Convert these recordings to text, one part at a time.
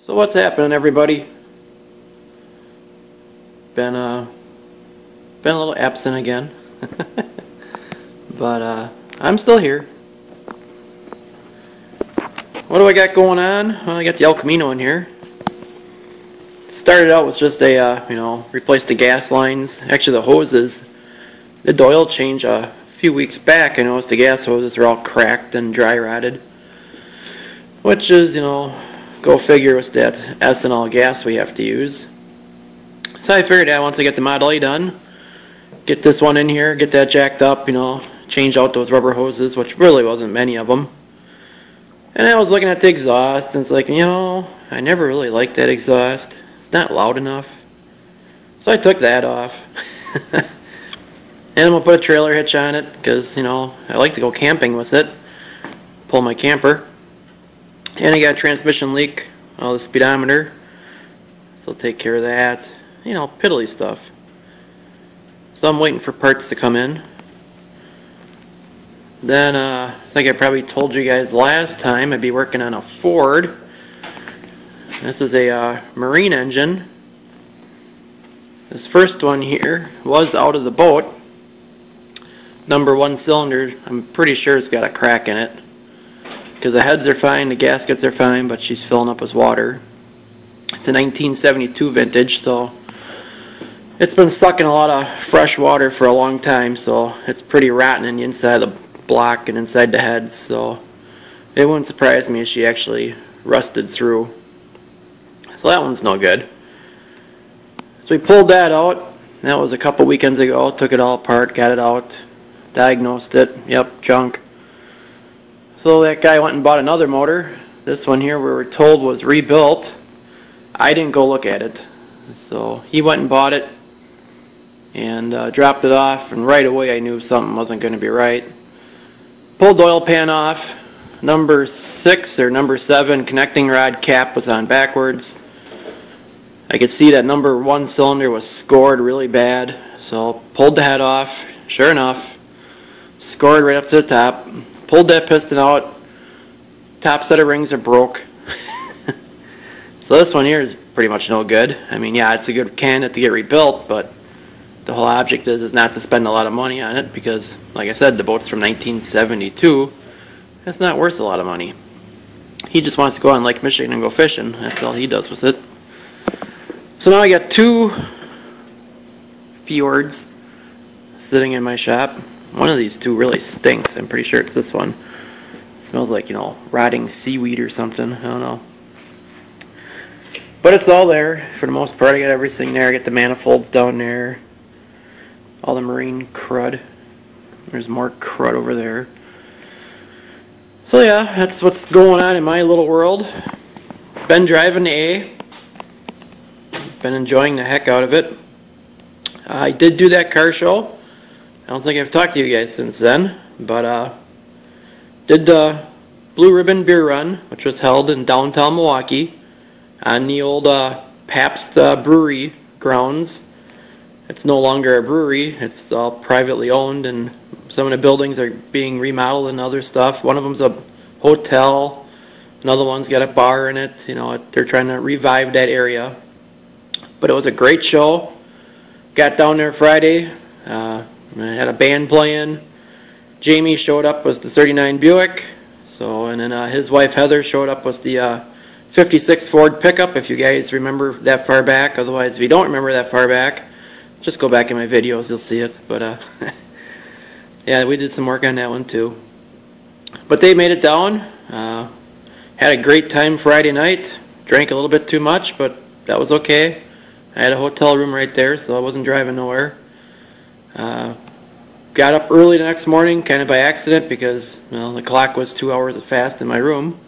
So what's happening, everybody? Been a little absent again, but I'm still here. What do I got going on? Well, I got the El Camino in here. Started out with just a replaced the gas lines. Actually, the hoses. Did the oil change a few weeks back. I noticed the gas hoses are all cracked and dry rotted, which is, go figure with that ethanol gas we have to use. So I figured once I get the Model A done, get this one in here, get that jacked up, change out those rubber hoses, which really wasn't many of them. And I was looking at the exhaust, and it's like, I never really liked that exhaust. It's not loud enough. So I took that off. And I'm going to put a trailer hitch on it, because, I like to go camping with it. Pull my camper. And I got a transmission leak on the speedometer, so I'll take care of that. Piddly stuff. So I'm waiting for parts to come in. Then, I think I probably told you guys last time I'd be working on a Ford. This is a marine engine. This first one here was out of the boat. Number 1 cylinder, I'm pretty sure it's got a crack in it. Because the heads are fine, the gaskets are fine, but she's filling up with water. It's a 1972 vintage, so it's been sucking a lot of fresh water for a long time, so it's pretty rotten in the inside of the block and inside the heads, so it wouldn't surprise me if she actually rusted through. So that one's no good. So we pulled that out. That was a couple weekends ago. Took it all apart, got it out, diagnosed it. Yep, junk. So that guy went and bought another motor. This one here we were told was rebuilt. I didn't go look at it. So he went and bought it and dropped it off, and right away I knew something wasn't going to be right. Pulled the oil pan off. Number 6 or number 7 connecting rod cap was on backwards. I could see that number 1 cylinder was scored really bad, so pulled the head off. Sure enough, scored right up to the top. Pulled that piston out, top set of rings are broke. So this one here is pretty much no good. I mean, yeah, it's a good candidate to get rebuilt, but the whole object is not to spend a lot of money on it because, like I said, the boat's from 1972. It's not worth a lot of money. He just wants to go on Lake Michigan and go fishing. That's all he does with it. So now I got 2 fjords sitting in my shop. One of these 2 really stinks. I'm pretty sure it's this one. It smells like, rotting seaweed or something. I don't know. But it's all there. For the most part, I got everything there. I got the manifolds down there. All the marine crud. There's more crud over there. So yeah, that's what's going on in my little world. Been driving the A. Been enjoying the heck out of it. I did do that car show. I don't think I've talked to you guys since then, but did the Blue Ribbon Beer Run, which was held in downtown Milwaukee on the old Pabst brewery grounds. It's no longer a brewery, it's all privately owned, and some of the buildings are being remodeled and other stuff. One of them's a hotel, another one's got a bar in it. They're trying to revive that area. But it was a great show. Got down there Friday. I had a band playing. Jamie showed up with the 39 Buick. And then his wife Heather showed up with the 56 Ford pickup, if you guys remember that far back. Otherwise, if you don't remember that far back, just go back in my videos, you'll see it. But yeah, we did some work on that one too. But they made it down. Had a great time Friday night. Drank a little bit too much, but that was okay. I had a hotel room right there, so I wasn't driving nowhere. Got up early the next morning, kind of by accident, because the clock was 2 hours fast in my room.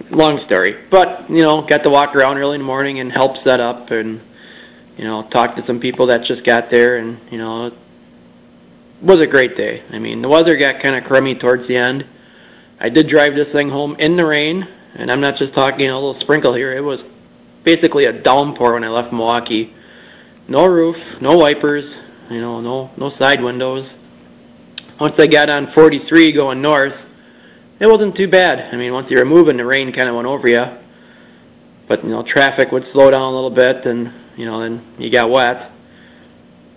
Long story. But, got to walk around early in the morning and help set up and, talk to some people that just got there, and, it was a great day. I mean, the weather got kind of crummy towards the end. I did drive this thing home in the rain, and I'm not just talking a little sprinkle here. It was basically a downpour when I left Milwaukee. No roof, no wipers, no side windows. Once I got on 43 going north, it wasn't too bad. I mean, once you were moving, the rain kind of went over you. But, you know, traffic would slow down a little bit, and, you know, then you got wet.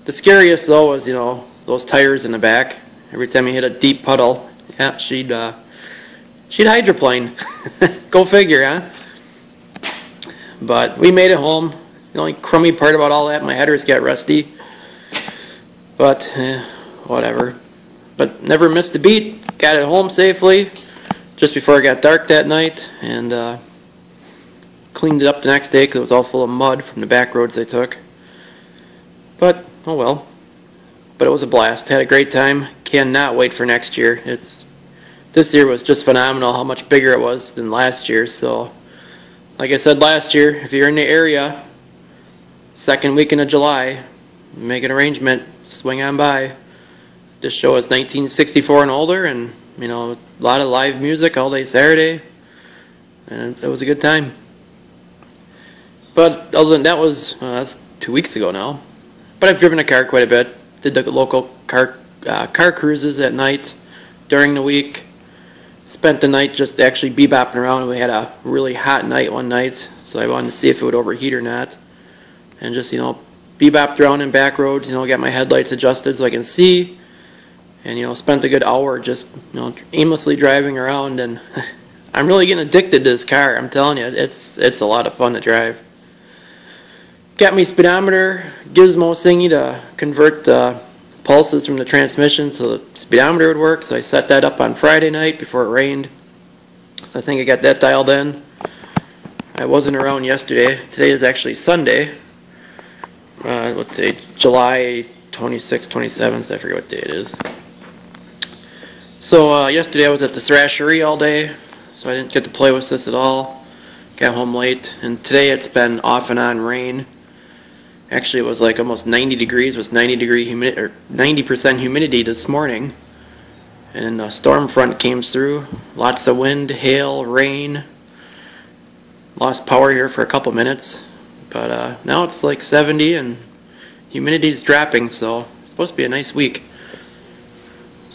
The scariest, though, was, you know, those tires in the back. Every time you hit a deep puddle, yeah, she'd hydroplane. Go figure, huh? But we made it home. The only crummy part about all that, my headers got rusty. But, whatever. But never missed a beat. Got it home safely just before it got dark that night, and cleaned it up the next day because it was all full of mud from the back roads I took. But, oh well. But it was a blast. Had a great time. Cannot wait for next year. This year was just phenomenal how much bigger it was than last year. So, like I said last year, if you're in the area, second weekend of July, make an arrangement, swing on by. This show is 1964 and older, and, you know, a lot of live music all day Saturday, and it was a good time. But other than that, that's 2 weeks ago now. But I've driven a car quite a bit. Did the local car cruises at night during the week. Spent the night just actually bebopping around. We had a really hot night one night, so I wanted to see if it would overheat or not. And just, you know, bebopped around in back roads, you know, got my headlights adjusted so I can see. And, you know, spent a good hour just, you know, aimlessly driving around. And I'm really getting addicted to this car. I'm telling you, it's a lot of fun to drive. Got me speedometer gizmo thingy to convert pulses from the transmission so the speedometer would work. So I set that up on Friday night before it rained. So I think I got that dialed in. I wasn't around yesterday. Today is actually Sunday. What's today? July 26th, 27th. I forget what day it is. So yesterday I was at the thrashery all day, so I didn't get to play with this at all. Got home late, and today it's been off and on rain. Actually, it was like almost 90 degrees. It was 90% humidity this morning, and a storm front came through. Lots of wind, hail, rain. Lost power here for a couple minutes, but now it's like 70 and humidity's dropping, so it's supposed to be a nice week.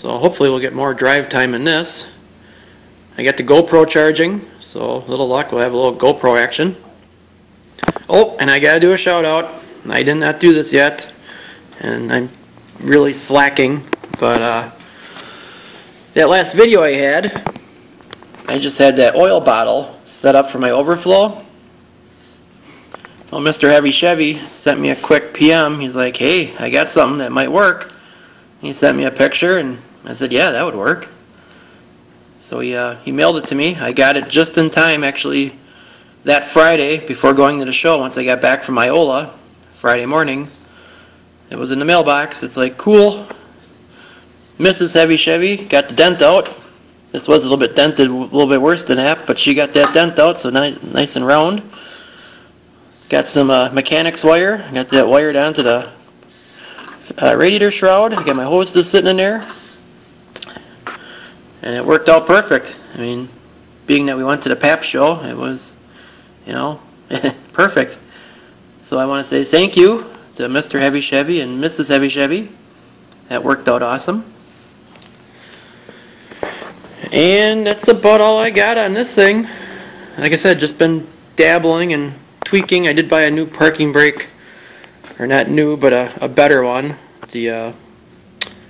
So hopefully we'll get more drive time in this. I got the GoPro charging, so little luck, we'll have a little GoPro action. Oh, and I gotta do a shout out. I did not do this yet, and I'm really slacking, but that last video I had, I just had that oil bottle set up for my overflow. Well, Mr. Heavy Chevy sent me a quick PM. He's like, hey, I got something that might work. He sent me a picture, and I said, yeah, that would work. So he mailed it to me. I got it just in time, actually, that Friday before going to the show. Once I got back from Iola, Friday morning, it was in the mailbox. It's like, cool. Mrs. Heavy Chevy got the dent out. This was a little bit dented, a little bit worse than that, but she got that dent out, so nice and round. Got some mechanics wire. Got that wired onto the radiator shroud. I got my hose just sitting in there, and it worked out perfect. I mean, being that we went to the PAP show, it was, you know, perfect. So I want to say thank you to Mr. Heavy Chevy and Mrs. Heavy Chevy. That worked out awesome. And that's about all I got on this thing. Like I said, just been dabbling and tweaking. I did buy a new parking brake, or not new, but a better one. The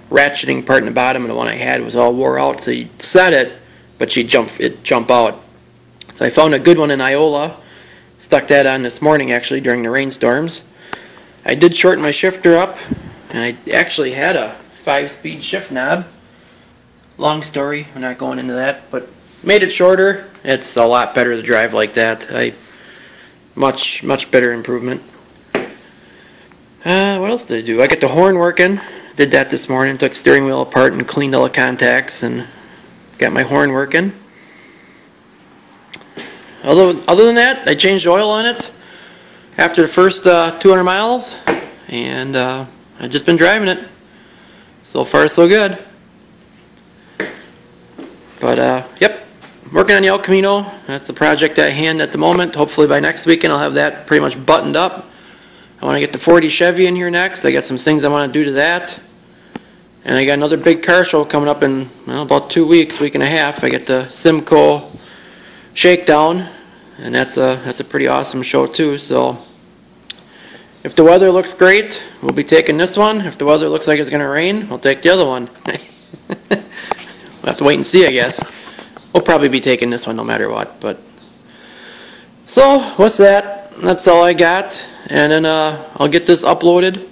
ratcheting part in the bottom of the one I had was all wore out, so you set it, but it'd jump out. So I found a good one in Iola. Stuck that on this morning, actually, during the rainstorms. I did shorten my shifter up, and I actually had a 5-speed shift knob. Long story, I'm not going into that, but made it shorter. It's a lot better to drive like that. Much better improvement. What else did I do? I got the horn working. Did that this morning. Took the steering wheel apart and cleaned all the contacts and got my horn working. Other than that, I changed oil on it after the first 200 miles, and I've just been driving it. So far, so good. But, yep, working on the El Camino. That's the project at hand at the moment. Hopefully by next weekend I'll have that pretty much buttoned up. I want to get the 40 Chevy in here next. I got some things I want to do to that. And I got another big car show coming up in, well, about 2 weeks, week and a half. I get the Simcoe Shakedown, and that's a pretty awesome show too. So if the weather looks great, we'll be taking this one. If the weather looks like it's going to rain, we'll take the other one. We'll have to wait and see, I guess. We'll probably be taking this one no matter what. But so what's that? That's all I got. And then I'll get this uploaded,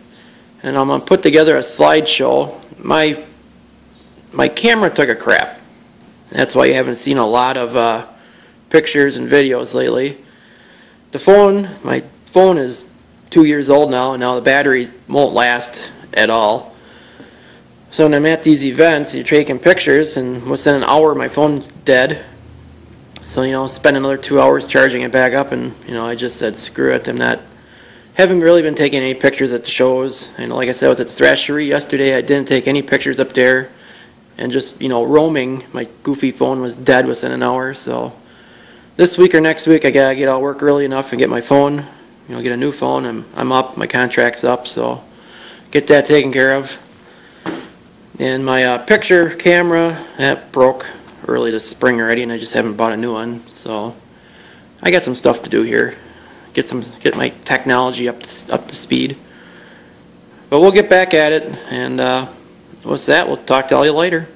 and I'm gonna put together a slideshow. My camera took a crap. That's why you haven't seen a lot of pictures and videos lately. My phone is 2 years old now, and now the battery won't last at all. So when I'm at these events, you're taking pictures, and within an hour my phone's dead. So spend another 2 hours charging it back up, and I just said screw it. Haven't really been taking any pictures at the shows. Like I said, I was at the Thrashery yesterday. I didn't take any pictures up there, and just roaming. My goofy phone was dead within an hour. So this week or next week, I gotta get out of work early enough and get my phone. Get a new phone. I'm up. My contract's up, so get that taken care of. And my picture camera, that broke early this spring already, and I just haven't bought a new one. So I got some stuff to do here. Get my technology up to speed. But we'll get back at it, and what's that? We'll talk to all you later.